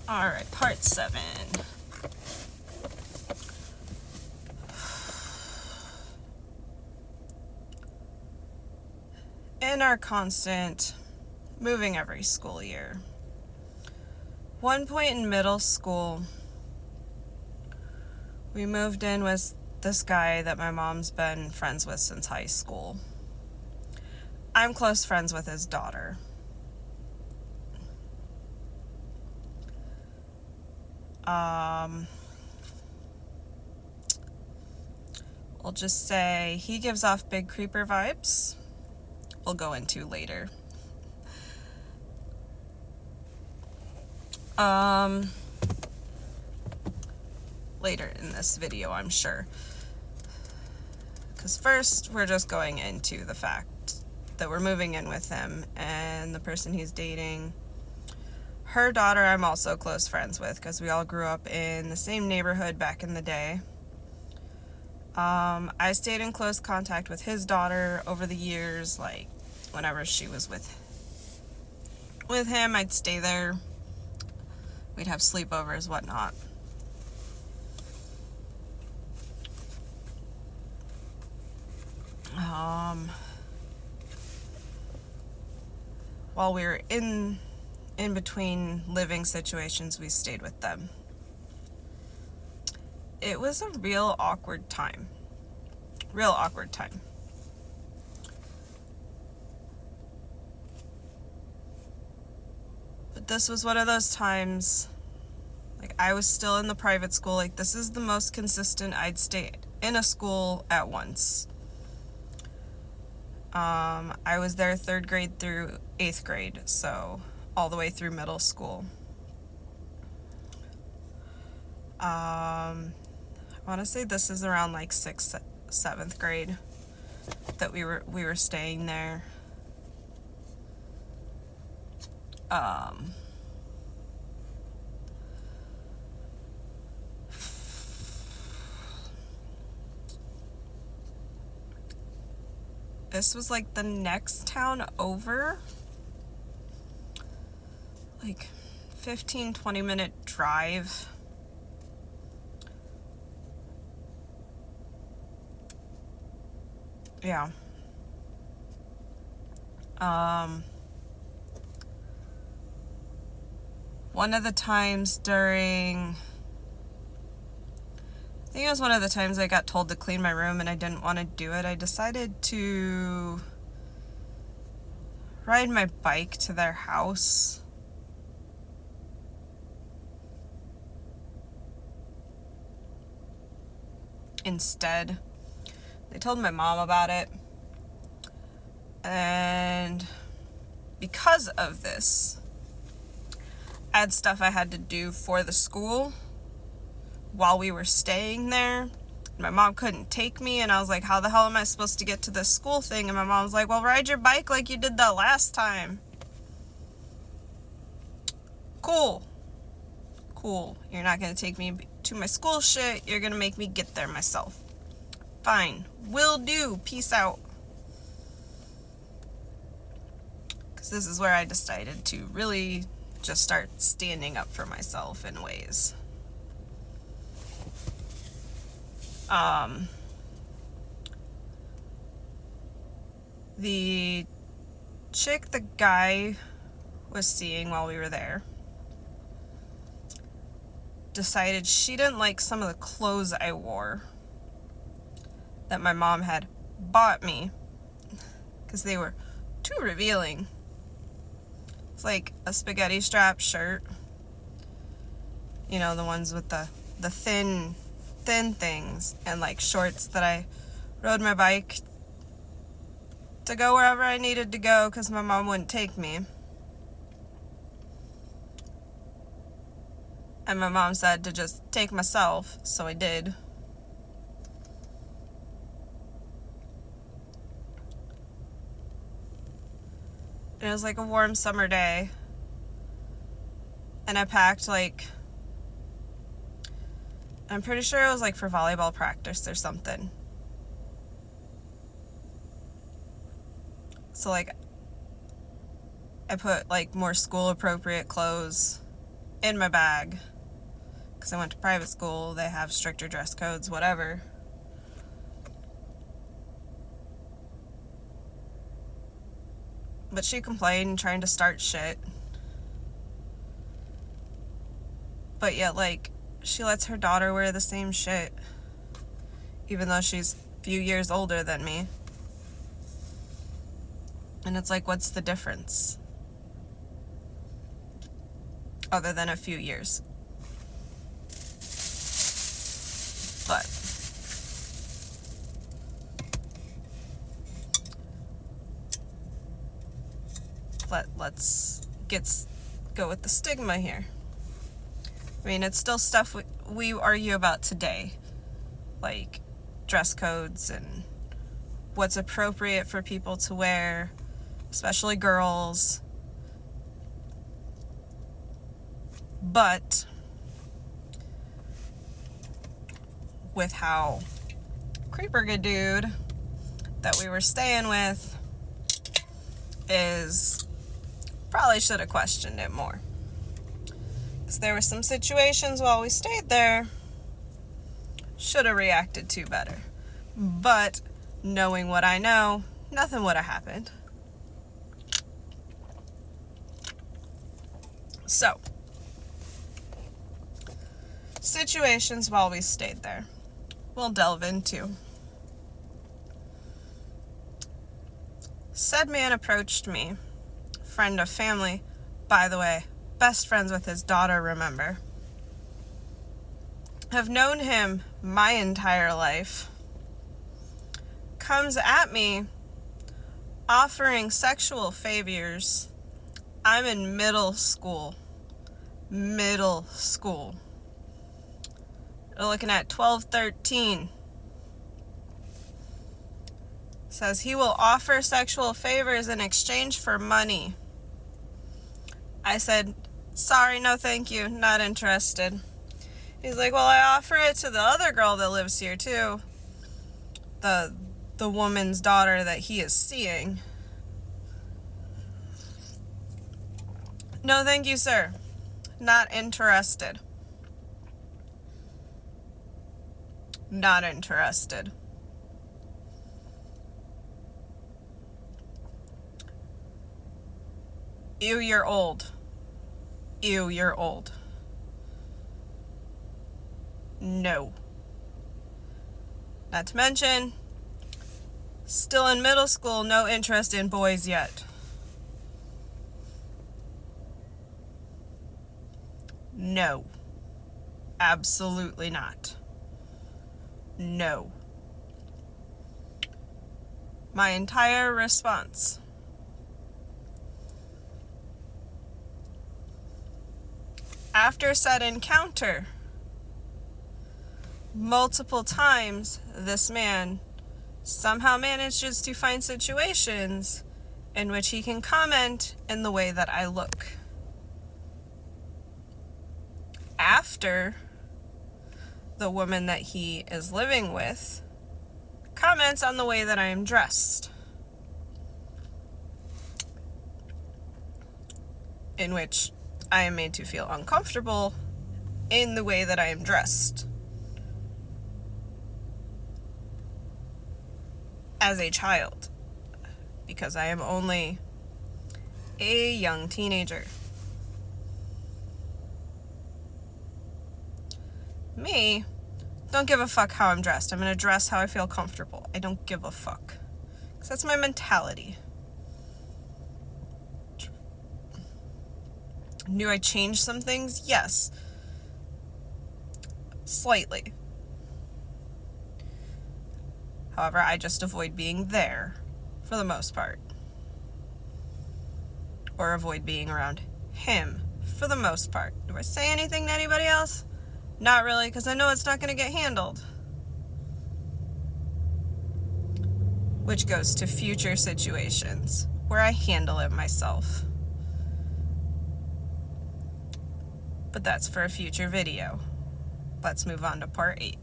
All right, part 7. In our constant moving every school year, one point in middle school, we moved in with this guy that my mom's been friends with since high school. I'm close friends with his daughter. We'll just say he gives off big creeper vibes. We'll go into later. Later in this video, I'm sure. Because first, we're just going into the fact that we're moving in with him and the person he's dating. Her daughter I'm also close friends with because we all grew up in the same neighborhood back in the day. I stayed in close contact with his daughter over the years, like whenever she was with him, I'd stay there. We'd have sleepovers, whatnot. While we were in between living situations, we stayed with them. It was a real awkward time. But this was one of those times, like, I was still in the private school. Like, this is the most consistent I'd stay in a school at once. I was there 3rd grade through 8th grade, so all the way through middle school. I want to say this is around like 6th, 7th grade that we were staying there. This was like the next town over, like 15-20 minute drive. Yeah. One of the times during, I think it was one of the times I got told to clean my room and I didn't want to do it, I decided to ride my bike to their house. Instead, they told my mom about it, and because of this, I had stuff I had to do for the school while we were staying there. My mom couldn't take me, and I was like, how the hell am I supposed to get to this school thing? And my mom was like, well, ride your bike like you did that last time. Cool. You're not gonna take me to my school shit. You're gonna make me get there myself. Fine. Will do. Peace out. Because this is where I decided to really just start standing up for myself in ways. The chick the guy was seeing while we were there decided she didn't like some of the clothes I wore that my mom had bought me because they were too revealing. It's like a spaghetti strap shirt, you know, the ones with the thin things, and like shorts that I rode my bike to go wherever I needed to go because my mom wouldn't take me. And my mom said to just take myself, so I did. And it was like a warm summer day. And I packed like, I'm pretty sure it was like for volleyball practice or something. So like, I put like more school appropriate clothes in my bag. Because I went to private school, they have stricter dress codes, whatever. But she complained, trying to start shit. But yet, like, she lets her daughter wear the same shit, even though she's a few years older than me. And it's like, what's the difference? Other than a few years. But let's go with the stigma here. I mean, it's still stuff we argue about today, like dress codes and what's appropriate for people to wear, especially girls. But with how creeper good dude that we were staying with is, probably should have questioned it more. Because there were some situations while we stayed there, should have reacted to better. But knowing what I know, nothing would have happened. So, situations while we stayed there, we'll delve into. Said man approached me, friend of family, by the way, best friends with his daughter, remember. Have known him my entire life. Comes at me offering sexual favors. I'm in middle school. We're looking at 12, 13. Says he will offer sexual favors in exchange for money. I said, sorry, no thank you, not interested. He's like, well, I offer it to the other girl that lives here too. The woman's daughter that he is seeing. No thank you, sir. Not interested. Not interested. Ew, you're old. Ew, you're old. No. Not to mention, still in middle school, no interest in boys yet. No. Absolutely not. No. My entire response. After said encounter, multiple times this man somehow manages to find situations in which he can comment in the way that I look. After the woman that he is living with comments on the way that I am dressed, in which I am made to feel uncomfortable in the way that I am dressed as a child, because I am only a young teenager. Me, don't give a fuck how I'm dressed. I'm gonna dress how I feel comfortable. I don't give a fuck. Because that's my mentality. Do I change some things? Yes. Slightly. However, I just avoid being there for the most part. Or avoid being around him for the most part. Do I say anything to anybody else? Not really, because I know it's not going to get handled. Which goes to future situations where I handle it myself. But that's for a future video. Let's move on to part 8.